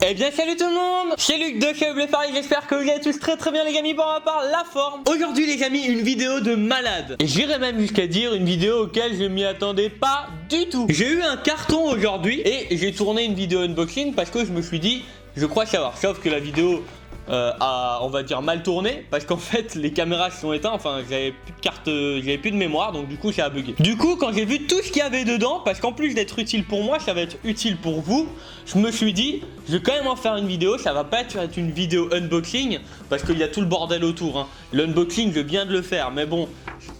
Eh bien salut tout le monde, c'est Luc de chez Bléfaris, j'espère que vous allez tous très bien les amis, pour ma part la forme. Aujourd'hui les amis, une vidéo de malade. Et j'irais même jusqu'à dire une vidéo auquel je m'y attendais pas du tout. J'ai eu un carton aujourd'hui et j'ai tourné une vidéo unboxing parce que je me suis dit, je crois savoir. Sauf que la vidéo a, on va dire, mal tourné parce qu'en fait les caméras se sont éteintes, enfin j'avais plus de carte, j'avais plus de mémoire, donc du coup ça a bugué. Du coup quand j'ai vu tout ce qu'il y avait dedans, parce qu'en plus d'être utile pour moi, ça va être utile pour vous, je me suis dit, je vais quand même en faire une vidéo. Ça va pas être une vidéo unboxing parce qu'il y a tout le bordel autour, hein. L'unboxing je viens de le faire, mais bon,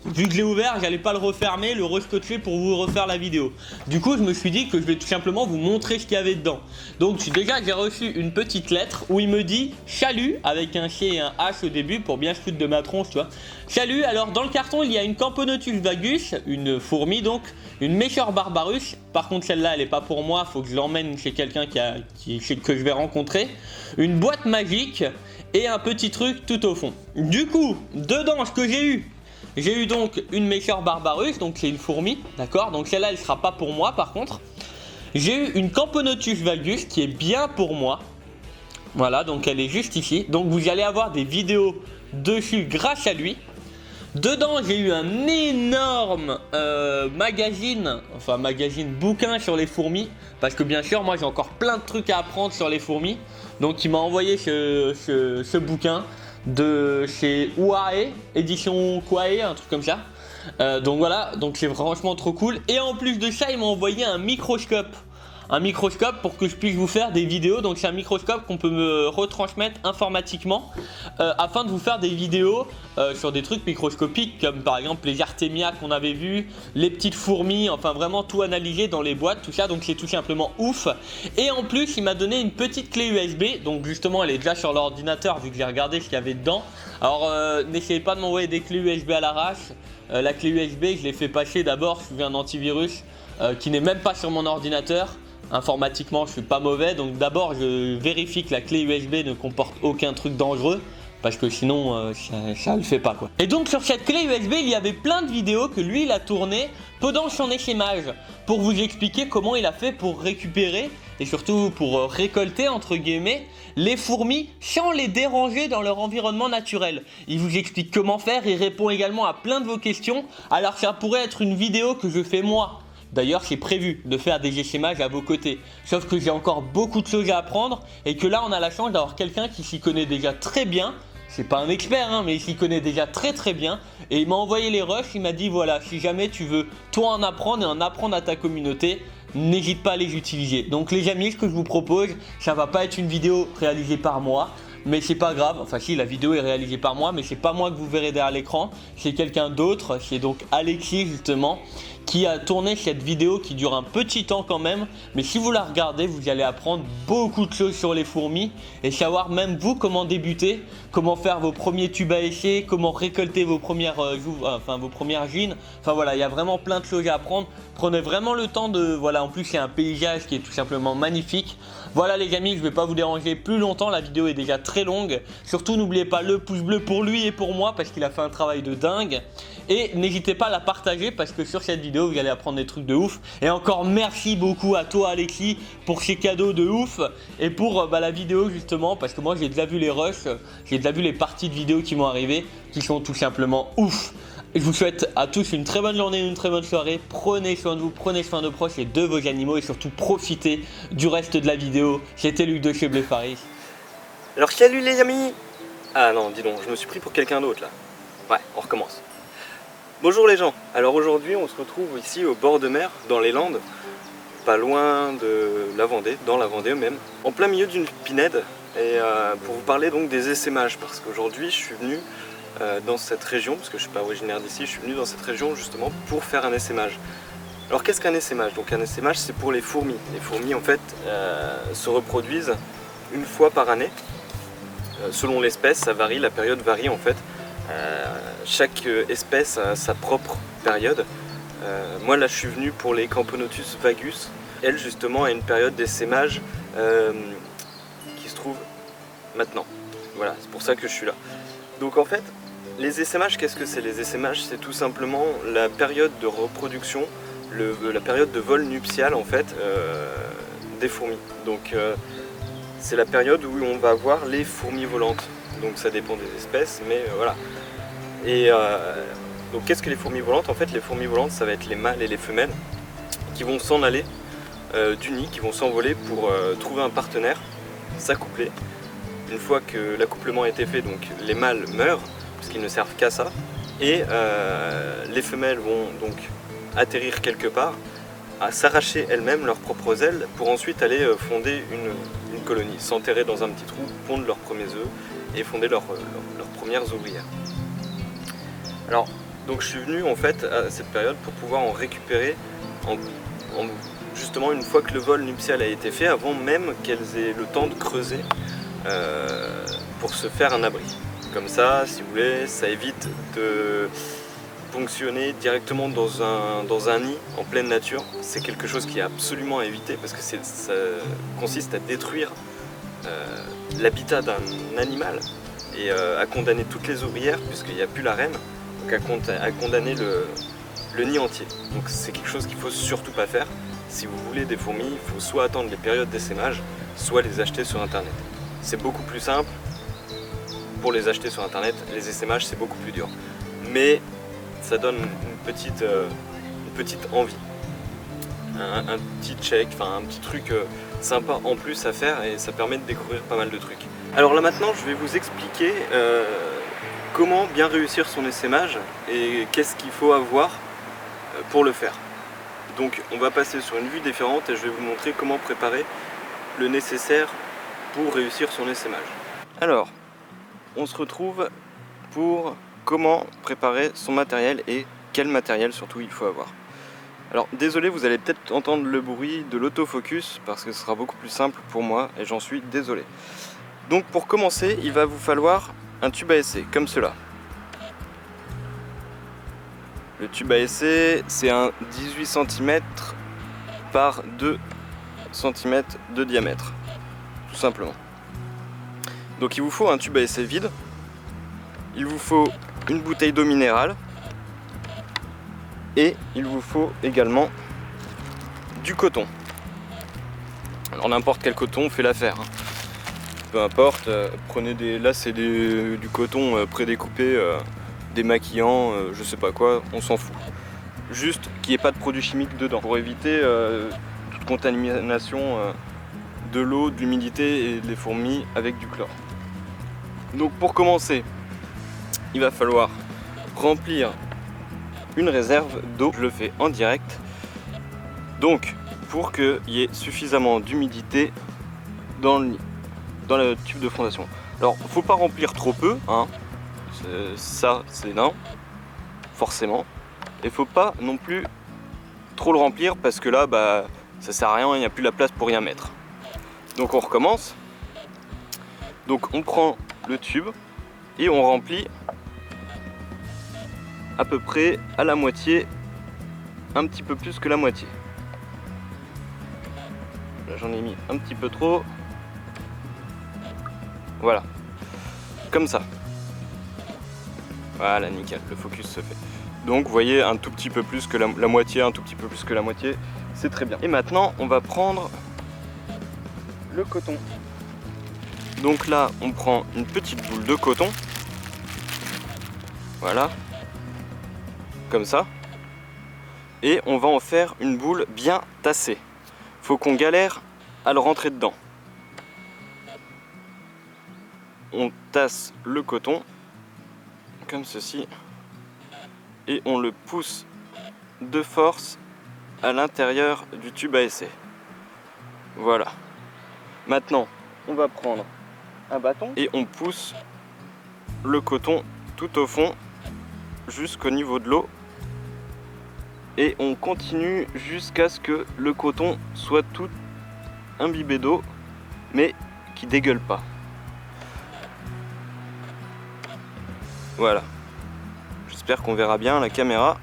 vu que je l'ai ouvert, j'allais pas le refermer, le rescotcher pour vous refaire la vidéo. Du coup je me suis dit que je vais tout simplement vous montrer ce qu'il y avait dedans. Donc déjà j'ai reçu une petite lettre où il me dit salut avec un C et un H au début pour bien se foutre de ma tronche, tu vois. Salut, alors dans le carton il y a une Camponotus vagus, une fourmi donc, une Mechor barbarus. Par contre celle-là elle est pas pour moi, faut que je l'emmène chez quelqu'un que je vais rencontrer. Une boîte magique et un petit truc tout au fond. Du coup dedans ce que j'ai eu donc une Mechor barbarus, donc c'est une fourmi, d'accord. Donc celle-là elle sera pas pour moi par contre. J'ai eu une Camponotus vagus qui est bien pour moi. Voilà, donc elle est juste ici. Donc vous allez avoir des vidéos dessus grâce à lui. Dedans j'ai eu un énorme magazine bouquin sur les fourmis. Parce que bien sûr moi j'ai encore plein de trucs à apprendre sur les fourmis. Donc il m'a envoyé ce bouquin de chez Uae, édition Kwae, un truc comme ça. Donc voilà, donc c'est franchement trop cool. Et en plus de ça il m'a envoyé un microscope. Un microscope pour que je puisse vous faire des vidéos. Donc c'est un microscope qu'on peut me retransmettre informatiquement afin de vous faire des vidéos sur des trucs microscopiques comme par exemple les artémias qu'on avait vu, les petites fourmis, enfin vraiment tout analysé dans les boîtes, tout ça. Donc c'est tout simplement ouf. Et en plus il m'a donné une petite clé USB. Donc justement elle est déjà sur l'ordinateur vu que j'ai regardé ce qu'il y avait dedans. Alors n'essayez pas de m'envoyer des clés USB à l'arrache. La clé USB je l'ai fait passer d'abord sous un antivirus qui n'est même pas sur mon ordinateur. Informatiquement je suis pas mauvais, donc d'abord je vérifie que la clé USB ne comporte aucun truc dangereux parce que sinon ça le fait pas quoi. Et donc sur cette clé USB il y avait plein de vidéos que lui il a tourné pendant son échimage pour vous expliquer comment il a fait pour récupérer et surtout pour récolter entre guillemets les fourmis sans les déranger dans leur environnement naturel. Il vous explique comment faire, il répond également à plein de vos questions. Alors ça pourrait être une vidéo que je fais moi. D'ailleurs c'est prévu de faire des échemages à vos côtés. Sauf que j'ai encore beaucoup de choses à apprendre et que là on a la chance d'avoir quelqu'un qui s'y connaît déjà très bien. C'est pas un expert hein, mais il s'y connaît déjà très bien. Et il m'a envoyé les rushs, il m'a dit voilà, si jamais tu veux toi en apprendre et en apprendre à ta communauté, n'hésite pas à les utiliser. Donc les amis, ce que je vous propose, ça va pas être une vidéo réalisée par moi. Mais c'est pas grave, enfin si la vidéo est réalisée par moi, mais c'est pas moi que vous verrez derrière l'écran, c'est quelqu'un d'autre, c'est donc Alexis justement, qui a tourné cette vidéo qui dure un petit temps quand même, mais si vous la regardez, vous allez apprendre beaucoup de choses sur les fourmis et savoir même vous comment débuter, comment faire vos premiers tubes à essai, comment récolter vos premières gines. Enfin voilà, il y a vraiment plein de choses à apprendre. Prenez vraiment le temps de, voilà, en plus c'est un paysage qui est tout simplement magnifique. Voilà les amis, je ne vais pas vous déranger plus longtemps, la vidéo est déjà très longue. Surtout n'oubliez pas le pouce bleu pour lui et pour moi parce qu'il a fait un travail de dingue. Et n'hésitez pas à la partager parce que sur cette vidéo vous allez apprendre des trucs de ouf. Et encore merci beaucoup à toi Alexis pour ces cadeaux de ouf. Et pour la vidéo justement, parce que moi j'ai déjà vu les rushs, j'ai déjà vu les parties de vidéos qui m'ont arrivé, qui sont tout simplement ouf. Je vous souhaite à tous une très bonne journée, une très bonne soirée. Prenez soin de vous, prenez soin de proches et de vos animaux et surtout profitez du reste de la vidéo. C'était Luc de chez Bléfaris. Alors salut les amis. Ah non, dis donc, je me suis pris pour quelqu'un d'autre là. Ouais, on recommence. Bonjour les gens. Alors aujourd'hui on se retrouve ici au bord de mer, dans les Landes, pas loin de la Vendée, dans la Vendée même, en plein milieu d'une pinède. Et pour vous parler donc des essaimages, parce qu'aujourd'hui je suis venu dans cette région, parce que je ne suis pas originaire d'ici, je suis venu dans cette région justement pour faire un essaimage. Alors qu'est-ce qu'un essaimage? Donc un essaimage c'est pour les fourmis. Les fourmis en fait se reproduisent une fois par année. Selon l'espèce, ça varie, la période varie en fait. Chaque espèce a sa propre période. Moi là je suis venu pour les Camponotus vagus. Elle justement a une période d'essaimage qui se trouve maintenant. Voilà, c'est pour ça que je suis là. Donc en fait, les essaimages, qu'est-ce que c'est? Les essaimages, c'est tout simplement la période de reproduction, la période de vol nuptial en fait des fourmis. Donc c'est la période où on va voir les fourmis volantes. Donc ça dépend des espèces, mais voilà. Et donc qu'est-ce que les fourmis volantes? En fait, les fourmis volantes, ça va être les mâles et les femelles qui vont s'en aller du nid, qui vont s'envoler pour trouver un partenaire, s'accoupler. Une fois que l'accouplement a été fait, donc les mâles meurent, parce qu'ils ne servent qu'à ça, et les femelles vont donc atterrir quelque part, à s'arracher elles-mêmes leurs propres ailes pour ensuite aller fonder une colonie, s'enterrer dans un petit trou, pondre leurs premiers œufs et fonder leurs premières ouvrières. Alors, donc je suis venu en fait à cette période pour pouvoir en récupérer justement une fois que le vol nuptial a été fait, avant même qu'elles aient le temps de creuser pour se faire un abri. Comme ça, si vous voulez, ça évite de fonctionner directement dans un nid en pleine nature. C'est quelque chose qui est absolument à éviter parce que ça consiste à détruire l'habitat d'un animal et à condamner toutes les ouvrières puisqu'il n'y a plus la reine, donc à condamner le nid entier. Donc c'est quelque chose qu'il ne faut surtout pas faire. Si vous voulez des fourmis, il faut soit attendre les périodes d'essaimage, soit les acheter sur internet. C'est beaucoup plus simple pour les acheter sur internet, les essaimages c'est beaucoup plus dur. Mais ça donne une petite envie, un petit check, enfin un petit truc sympa en plus à faire et ça permet de découvrir pas mal de trucs. Alors là maintenant je vais vous expliquer comment bien réussir son essaimage et qu'est-ce qu'il faut avoir pour le faire. Donc on va passer sur une vue différente et je vais vous montrer comment préparer le nécessaire pour réussir son essaimage. Alors, on se retrouve pour comment préparer son matériel et quel matériel surtout il faut avoir. Alors désolé, vous allez peut-être entendre le bruit de l'autofocus parce que ce sera beaucoup plus simple pour moi et j'en suis désolé. Donc pour commencer, il va vous falloir un tube à essai comme cela. Le tube à essai, c'est un 18 cm par 2 cm de diamètre, tout simplement. Donc il vous faut un tube à essai vide, il vous faut une bouteille d'eau minérale et il vous faut également du coton. Alors n'importe quel coton fait l'affaire, hein. Peu importe, prenez là c'est du coton prédécoupé, démaquillant, je sais pas quoi, on s'en fout. Juste qu'il n'y ait pas de produits chimiques dedans pour éviter toute contamination de l'eau, de l'humidité et des fourmis avec du chlore. Donc pour commencer, il va falloir remplir une réserve d'eau. Je le fais en direct. Donc pour qu'il y ait suffisamment d'humidité dans le tube de fondation. Alors faut pas remplir trop peu, hein. Ça c'est non, forcément. Et faut pas non plus trop le remplir parce que là ça sert à rien, il n'y a plus la place pour rien mettre. Donc on recommence. Donc on prend le tube et on remplit à peu près à la moitié, un petit peu plus que la moitié. Là j'en ai mis un petit peu trop. Voilà, comme ça. Voilà, nickel, le focus se fait. Donc vous voyez, un tout petit peu plus que la moitié, un tout petit peu plus que la moitié, c'est très bien. Et maintenant on va prendre le coton. Donc là on prend une petite boule de coton, voilà, comme ça, et on va en faire une boule bien tassée. Faut qu'on galère à le rentrer dedans. On tasse le coton comme ceci et on le pousse de force à l'intérieur du tube à essai. Voilà. Maintenant, on va prendre un bâton et on pousse le coton tout au fond jusqu'au niveau de l'eau et on continue jusqu'à ce que le coton soit tout imbibé d'eau mais qui dégueule pas. Voilà, j'espère qu'on verra bien la caméra.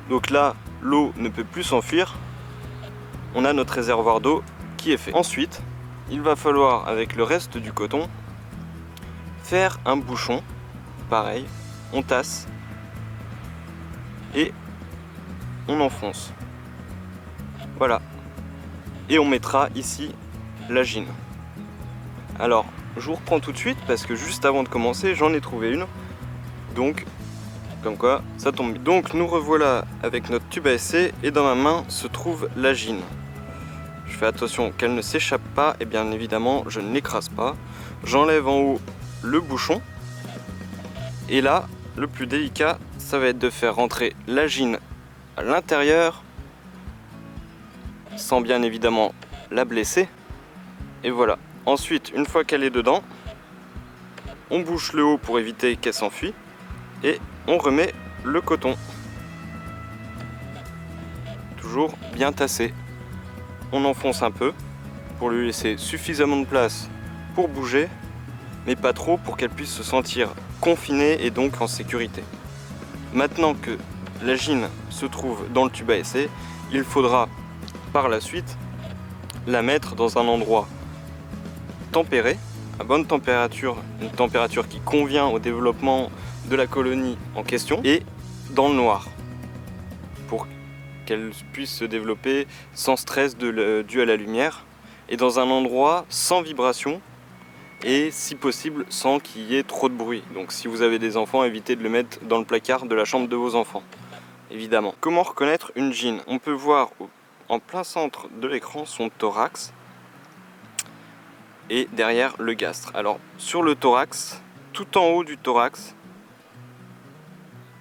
Donc là, l'eau ne peut plus s'enfuir. On a notre réservoir d'eau qui est fait. Ensuite, il va falloir, avec le reste du coton, faire un bouchon. Pareil, on tasse et on enfonce. Voilà. Et on mettra ici la gine. Alors, je vous reprends tout de suite parce que juste avant de commencer, j'en ai trouvé une. Donc, comme quoi, ça tombe bien. Donc, nous revoilà avec notre tube à essai et dans ma main se trouve la gine. Je fais attention qu'elle ne s'échappe pas et bien évidemment, je ne l'écrase pas. J'enlève en haut le bouchon. Et là, le plus délicat, ça va être de faire rentrer la gine à l'intérieur sans bien évidemment la blesser. Et voilà. Ensuite, une fois qu'elle est dedans, on bouche le haut pour éviter qu'elle s'enfuit et on remet le coton. Toujours bien tassé. On enfonce un peu pour lui laisser suffisamment de place pour bouger, mais pas trop pour qu'elle puisse se sentir confinée et donc en sécurité. Maintenant que la gine se trouve dans le tube à essai, il faudra par la suite la mettre dans un endroit tempéré, à bonne température, une température qui convient au développement de la colonie en question, et dans le noir, pour qu'elle puisse se développer sans stress dû à la lumière, et dans un endroit sans vibration, et si possible sans qu'il y ait trop de bruit. Donc si vous avez des enfants, évitez de le mettre dans le placard de la chambre de vos enfants, évidemment. Comment reconnaître une gine? On peut voir en plein centre de l'écran son thorax, et derrière le gastre. Alors sur le thorax, tout en haut du thorax,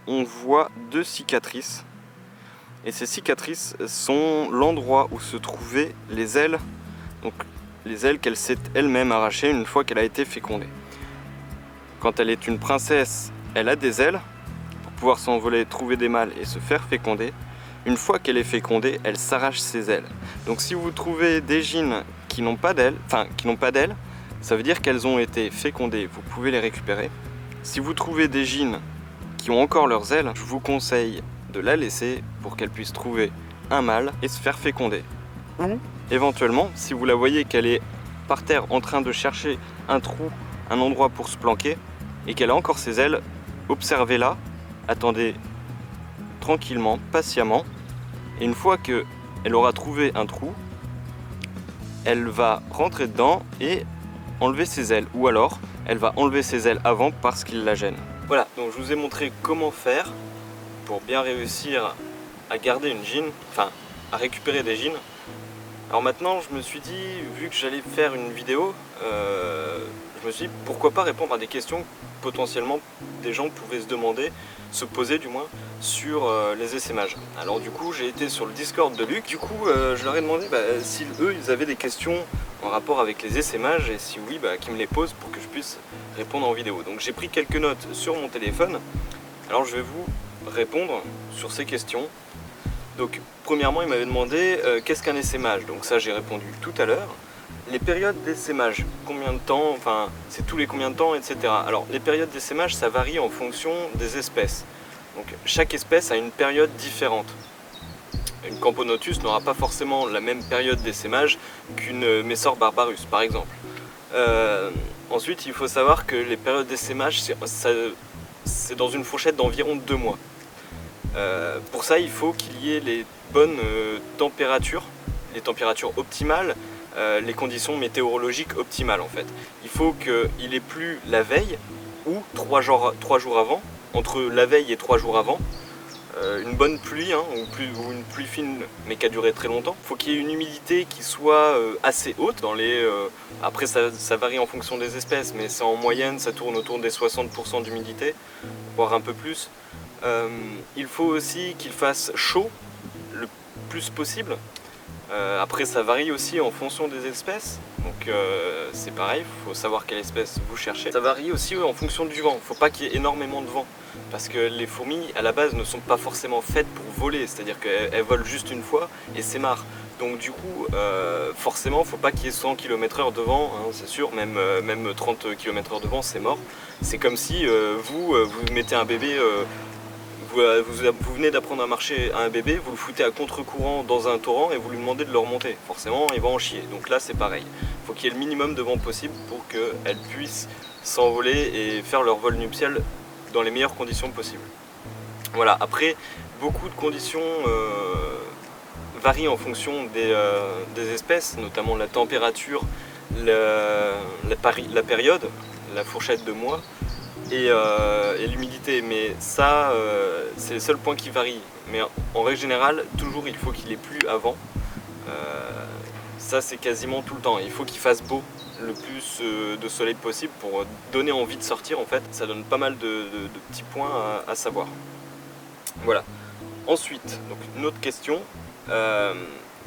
on voit deux cicatrices. Et ces cicatrices sont l'endroit où se trouvaient les ailes. Donc les ailes qu'elle s'est elle-même arrachées une fois qu'elle a été fécondée. Quand elle est une princesse, elle a des ailes pour pouvoir s'envoler, trouver des mâles et se faire féconder. Une fois qu'elle est fécondée, elle s'arrache ses ailes. Donc si vous trouvez des gines qui n'ont pas d'ailes, ça veut dire qu'elles ont été fécondées, vous pouvez les récupérer. Si vous trouvez des gines qui ont encore leurs ailes, je vous conseille de la laisser pour qu'elle puisse trouver un mâle et se faire féconder. Ou éventuellement, si vous la voyez qu'elle est par terre en train de chercher un trou, un endroit pour se planquer, et qu'elle a encore ses ailes, observez-la, attendez tranquillement, patiemment, et une fois qu'elle aura trouvé un trou, elle va rentrer dedans et enlever ses ailes, ou alors elle va enlever ses ailes avant parce qu'il la gêne. Voilà, donc je vous ai montré comment faire pour bien réussir à garder une gine, enfin à récupérer des gines. Alors maintenant je me suis dit, vu que j'allais faire une vidéo, je me suis dit pourquoi pas répondre à des questions que potentiellement des gens pouvaient se demander, se poser du moins, sur les essaimages. Alors du coup j'ai été sur le Discord de Luc, du coup je leur ai demandé si eux ils avaient des questions en rapport avec les essaimages et si oui qu'ils me les posent pour que je puisse répondre en vidéo. Donc j'ai pris quelques notes sur mon téléphone, alors je vais vous répondre sur ces questions. Donc premièrement il m'avait demandé qu'est-ce qu'un essaimage, donc ça j'ai répondu tout à l'heure. Les périodes d'essaimage, combien de temps, enfin c'est tous les combien de temps, etc. Alors les périodes d'essaimage ça varie en fonction des espèces. Donc chaque espèce a une période différente. Une Camponotus n'aura pas forcément la même période d'essaimage qu'une Messor barbarus par exemple. Ensuite il faut savoir que les périodes d'essaimage c'est dans une fourchette d'environ 2 mois. Pour ça il faut qu'il y ait les bonnes températures, les températures optimales, les conditions météorologiques optimales en fait. Il faut qu'il ait plu la veille ou 3 jours avant, entre la veille et 3 jours avant, une bonne pluie ou une pluie fine mais qui a duré très longtemps. Il faut qu'il y ait une humidité qui soit assez haute. Après ça varie en fonction des espèces, mais c'est en moyenne ça tourne autour des 60% d'humidité, voire un peu plus. Il faut aussi qu'il fasse chaud le plus possible. Après ça varie aussi en fonction des espèces, donc c'est pareil, il faut savoir quelle espèce vous cherchez. Ça varie aussi en fonction du vent, il ne faut pas qu'il y ait énormément de vent, parce que les fourmis à la base ne sont pas forcément faites pour voler, c'est-à-dire qu'elles volent juste une fois et c'est marre. Donc du coup, forcément, il ne faut pas qu'il y ait 100 km/h de vent, hein, c'est sûr, même 30 km/h de vent c'est mort. C'est comme si vous mettez un bébé... Vous venez d'apprendre à marcher à un bébé, vous le foutez à contre-courant dans un torrent et vous lui demandez de le remonter. Forcément, il va en chier. Donc là, c'est pareil. Il faut qu'il y ait le minimum de vent possible pour qu'elles puissent s'envoler et faire leur vol nuptial dans les meilleures conditions possibles. Voilà, après, beaucoup de conditions varient en fonction des espèces, notamment la température, la la période, la fourchette de mois et l'humidité. Mais ça, c'est le seul point qui varie. Mais en règle générale, toujours il faut qu'il ait plu avant. Ça c'est quasiment tout le temps. Il faut qu'il fasse beau le plus de soleil possible pour donner envie de sortir en fait. Ça donne pas mal de petits points à savoir. Voilà. Ensuite, donc une autre question.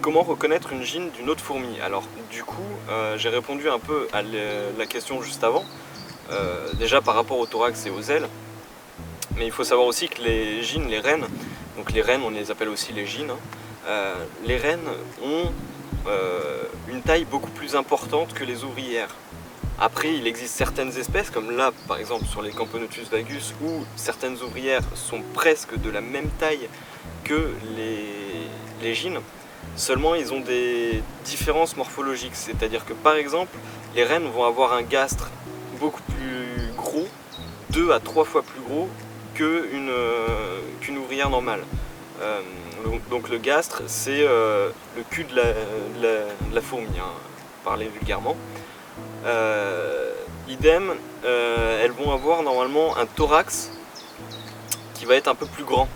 Comment reconnaître une gyne d'une autre fourmi? Alors du coup, j'ai répondu un peu à la question juste avant. Déjà par rapport au thorax et aux ailes. Mais il faut savoir aussi que les gynes, les reines, donc les reines on les appelle aussi les gynes, les reines ont une taille beaucoup plus importante que les ouvrières. Après il existe certaines espèces, comme là par exemple sur les Camponotus vagus, où certaines ouvrières sont presque de la même taille que les gynes. Seulement ils ont des différences morphologiques, c'est-à-dire que par exemple les reines vont avoir un gastre beaucoup plus gros, 2 à 3 fois plus gros qu'une ouvrière normale. Donc le gastre c'est le cul de la fourmi, hein, parler vulgairement. Idem, elles vont avoir normalement un thorax qui va être un peu plus grand,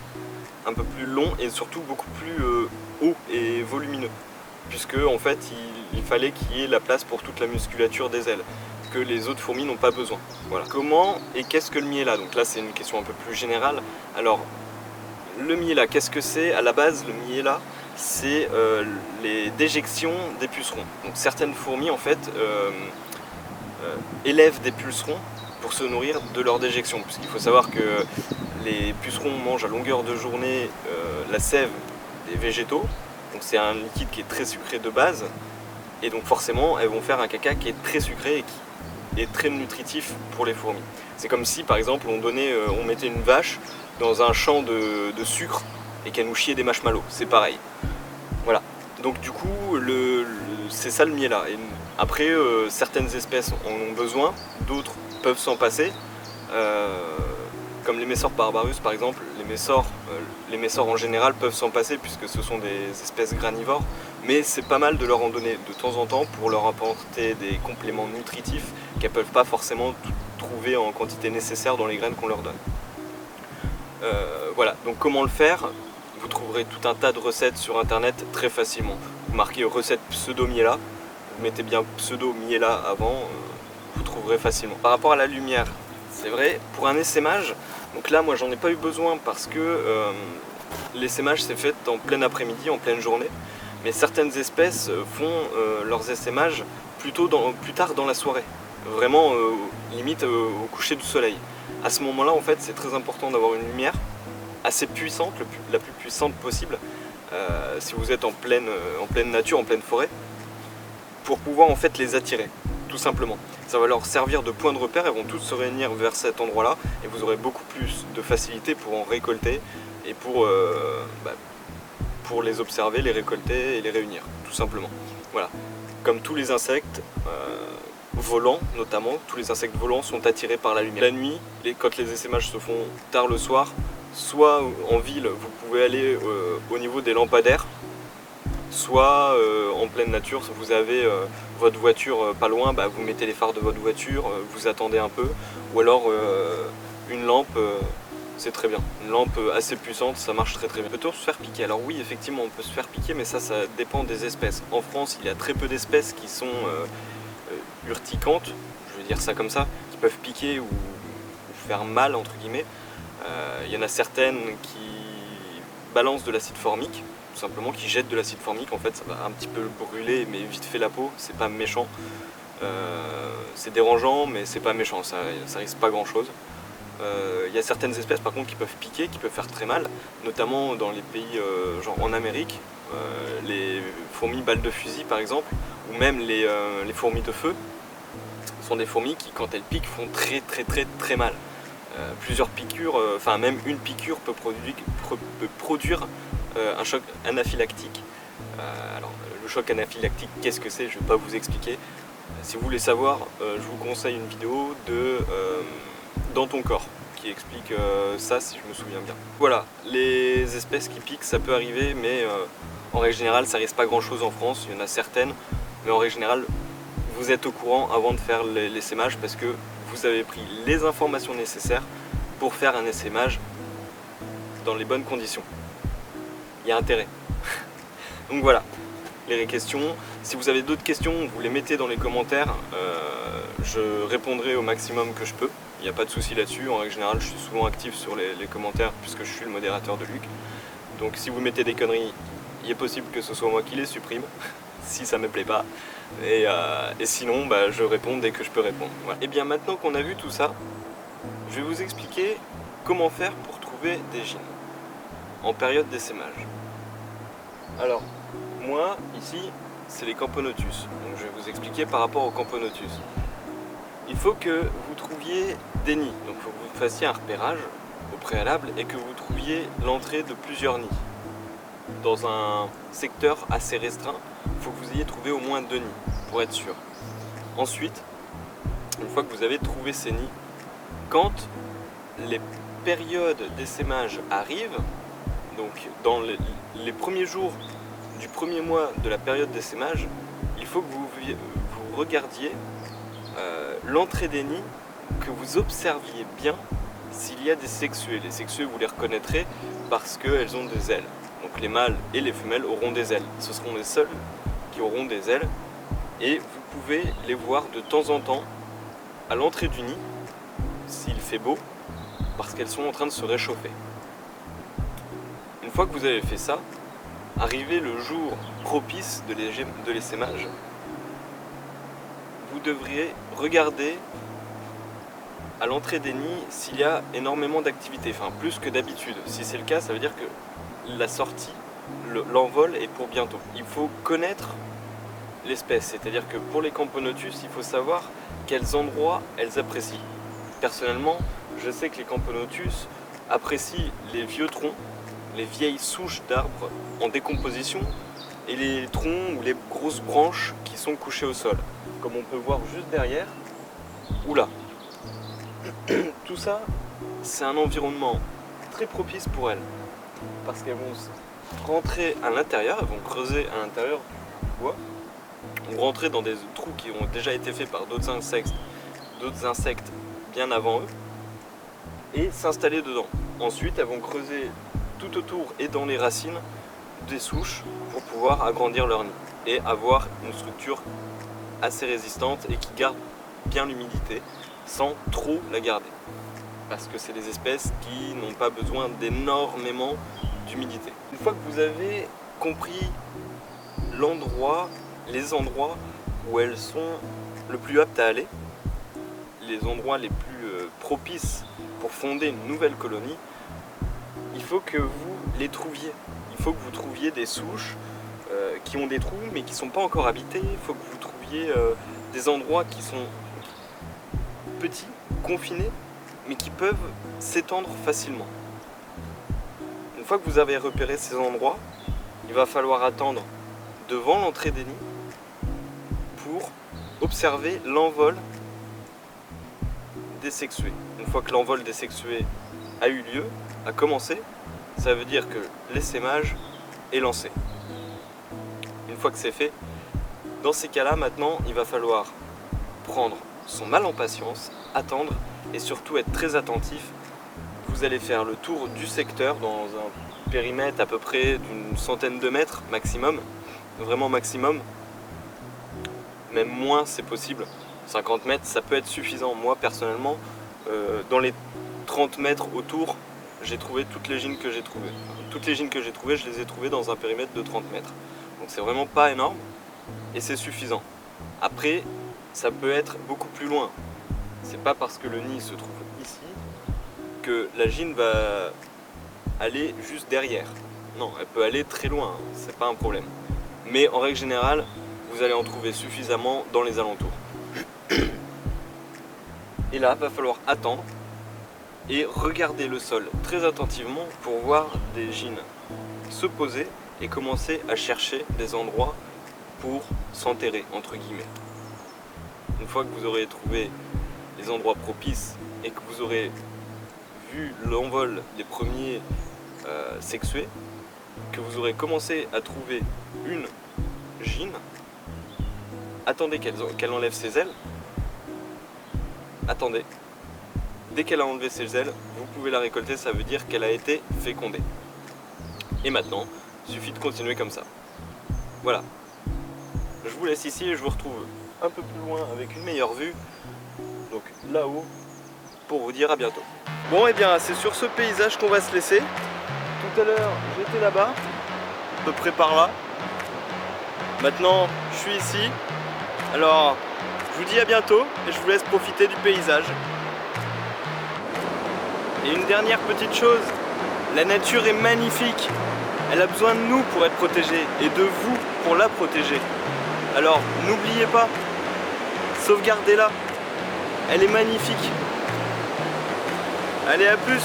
un peu plus long et surtout beaucoup plus haut et volumineux, puisque en fait il fallait qu'il y ait la place pour toute la musculature des ailes, que les autres fourmis n'ont pas besoin. Voilà. Comment et qu'est-ce que le miella? Donc là c'est une question un peu plus générale. Alors le miella, qu'est-ce que c'est? À la base, le miella c'est les déjections des pucerons. Donc certaines fourmis en fait élèvent des pucerons pour se nourrir de leurs déjections, puisqu'il faut savoir que les pucerons mangent à longueur de journée la sève des végétaux, donc c'est un liquide qui est très sucré de base, et donc forcément elles vont faire un caca qui est très sucré et qui est très nutritif pour les fourmis. C'est comme si par exemple on mettait une vache dans un champ de sucre et qu'elle nous chiait des marshmallows, c'est pareil. Voilà, donc du coup c'est ça le miella. Et après certaines espèces en ont besoin, d'autres peuvent s'en passer. Comme les Messor barbarus par exemple, les Messor en général peuvent s'en passer puisque ce sont des espèces granivores, mais c'est pas mal de leur en donner de temps en temps pour leur apporter des compléments nutritifs qu'elles peuvent pas forcément trouver en quantité nécessaire dans les graines qu'on leur donne. Voilà, donc comment le faire? Vous trouverez tout un tas de recettes sur internet très facilement. Vous marquez recette pseudo-miella, vous mettez bien pseudo-miella avant, vous trouverez facilement. Par rapport à la lumière, c'est vrai, pour un essaimage, donc là moi j'en ai pas eu besoin parce que l'essaimage s'est fait en plein après-midi, en pleine journée, mais certaines espèces font leurs essaimages plus tard dans la soirée, vraiment limite au coucher du soleil. À ce moment-là en fait c'est très important d'avoir une lumière assez puissante, la plus puissante possible, si vous êtes en pleine nature, en pleine forêt, pour pouvoir en fait les attirer, tout simplement. Ça va leur servir de point de repère, elles vont toutes se réunir vers cet endroit-là et vous aurez beaucoup plus de facilité pour en récolter et pour les observer, les récolter et les réunir, tout simplement. Voilà. Comme tous les insectes volants, notamment, tous les insectes volants sont attirés par la lumière. La nuit, quand les essaimages se font tard le soir, soit en ville, vous pouvez aller au niveau des lampadaires, soit en pleine nature, vous avez votre voiture pas loin, vous mettez les phares de votre voiture, vous attendez un peu, ou alors une lampe, c'est très bien. Une lampe assez puissante, ça marche très bien. Peut-on se faire piquer? Alors oui, effectivement, on peut se faire piquer, mais ça dépend des espèces. En France, il y a très peu d'espèces qui sont urticantes, je veux dire ça comme ça, qui peuvent piquer ou faire mal, entre guillemets. Il y en a certaines qui balancent de l'acide formique, tout simplement, qui jettent de l'acide formique. En fait ça va un petit peu brûler mais vite fait la peau, c'est pas méchant, c'est dérangeant mais c'est pas méchant, ça risque pas grand chose. Il y a certaines espèces par contre qui peuvent piquer, qui peuvent faire très mal, notamment dans les pays genre en Amérique, les fourmis balles de fusil par exemple, ou même les fourmis de feu sont des fourmis qui quand elles piquent font très mal. Plusieurs piqûres, enfin même une piqûre peut produire un choc anaphylactique. Alors le choc anaphylactique, qu'est-ce que c'est? Je ne vais pas vous expliquer. Si vous voulez savoir, je vous conseille une vidéo de Dans ton corps qui explique ça si je me souviens bien. Voilà, les espèces qui piquent ça peut arriver, mais en règle générale ça risque pas grand chose en France, il y en a certaines, mais en règle générale vous êtes au courant avant de faire l'essaimage parce que vous avez pris les informations nécessaires pour faire un essaimage dans les bonnes conditions. Il y a intérêt. Donc voilà, les questions. Si vous avez d'autres questions, vous les mettez dans les commentaires. Je répondrai au maximum que je peux. Il n'y a pas de souci là-dessus. En règle générale, je suis souvent actif sur les commentaires puisque je suis le modérateur de Luc. Donc si vous mettez des conneries, il est possible que ce soit moi qui les supprime, si ça me plaît pas. Et sinon, je réponds dès que je peux répondre. Voilà. Et bien maintenant qu'on a vu tout ça, je vais vous expliquer comment faire pour trouver des gînes en période d'essaimage. Alors, moi, ici, c'est les Camponotus. Donc je vais vous expliquer par rapport aux Camponotus. Il faut que vous trouviez des nids. Donc il faut que vous fassiez un repérage au préalable et que vous trouviez l'entrée de plusieurs nids. Dans un secteur assez restreint, il faut que vous ayez trouvé au moins 2 nids, pour être sûr. Ensuite, une fois que vous avez trouvé ces nids, quand les périodes d'essaimage arrivent, donc dans les premiers jours du premier mois de la période d'essaimage, il faut que vous regardiez l'entrée des nids, que vous observiez bien s'il y a des sexués. Les sexués, vous les reconnaîtrez parce qu'elles ont des ailes. Donc les mâles et les femelles auront des ailes. Ce seront les seuls qui auront des ailes. Et vous pouvez les voir de temps en temps à l'entrée du nid, s'il fait beau, parce qu'elles sont en train de se réchauffer. Une fois que vous avez fait ça, arrivé le jour propice de l'essaimage, vous devriez regarder à l'entrée des nids s'il y a énormément d'activité, enfin plus que d'habitude. Si c'est le cas, ça veut dire que la sortie, l'envol est pour bientôt. Il faut connaître l'espèce, c'est-à-dire que pour les Camponotus, il faut savoir quels endroits elles apprécient. Personnellement, je sais que les Camponotus apprécient les vieux troncs, les vieilles souches d'arbres en décomposition et les troncs ou les grosses branches qui sont couchées au sol. Comme on peut voir juste derrière, oula. Tout ça, c'est un environnement très propice pour elles. Parce qu'elles vont rentrer à l'intérieur, elles vont creuser à l'intérieur du bois, vont rentrer dans des trous qui ont déjà été faits par d'autres insectes bien avant eux, et s'installer dedans. Ensuite, elles vont creuser tout autour et dans les racines des souches pour pouvoir agrandir leur nid et avoir une structure assez résistante et qui garde bien l'humidité sans trop la garder. Parce que c'est des espèces qui n'ont pas besoin d'énormément d'humidité. Une fois que vous avez compris les endroits où elles sont le plus aptes à aller, les endroits les plus propices pour fonder une nouvelle colonie, il faut que vous les trouviez. Il faut que vous trouviez des souches qui ont des trous mais qui ne sont pas encore habités. Il faut que vous trouviez des endroits qui sont petits, confinés, mais qui peuvent s'étendre facilement. Une fois que vous avez repéré ces endroits, il va falloir attendre devant l'entrée des nids pour observer l'envol des sexués. Une fois que l'envol des sexués a eu lieu, a commencé, ça veut dire que l'essaimage est lancé. Une fois que c'est fait, dans ces cas-là, maintenant, il va falloir prendre son mal en patience, attendre et surtout être très attentif. Vous allez faire le tour du secteur dans un périmètre à peu près d'une centaine de mètres maximum, vraiment maximum, même moins c'est possible. 50 mètres ça peut être suffisant. Moi personnellement, dans les 30 mètres autour, j'ai trouvé toutes les gînes que j'ai trouvées. Toutes les gînes que j'ai trouvées, je les ai trouvées dans un périmètre de 30 mètres. Donc c'est vraiment pas énorme et c'est suffisant. Après, ça peut être beaucoup plus loin. C'est pas parce que le nid se trouve ici que la gîne va aller juste derrière. Non, elle peut aller très loin, c'est pas un problème. Mais en règle générale, vous allez en trouver suffisamment dans les alentours. Et là, il va falloir attendre et regarder le sol très attentivement pour voir des gînes se poser et commencer à chercher des endroits pour s'enterrer, entre guillemets. Une fois que vous aurez trouvé les endroits propices et que vous aurez vu l'envol des premiers sexués, que vous aurez commencé à trouver une gîne, attendez qu'elle enlève ses ailes. Attendez. Dès qu'elle a enlevé ses ailes, vous pouvez la récolter, ça veut dire qu'elle a été fécondée. Et maintenant, il suffit de continuer comme ça. Voilà. Je vous laisse ici et je vous retrouve un peu plus loin avec une meilleure vue. Donc là-haut, pour vous dire à bientôt. Bon, et bien c'est sur ce paysage qu'on va se laisser. Tout à l'heure, j'étais là-bas, à peu près par là. Maintenant, je suis ici. Alors, je vous dis à bientôt et je vous laisse profiter du paysage. Et une dernière petite chose, la nature est magnifique. Elle a besoin de nous pour être protégée et de vous pour la protéger. Alors, n'oubliez pas, sauvegardez-la. Elle est magnifique. Allez, à plus.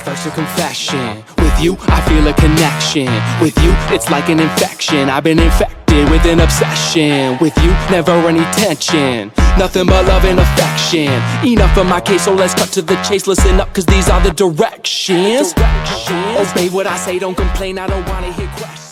First a confession, with you I feel a connection. With you it's like an infection, I've been infected with an obsession. With you never any tension, nothing but love and affection. Enough of my case, so let's cut to the chase. Listen up, cause these are the directions. Obey what I say, don't complain, I don't wanna hear questions.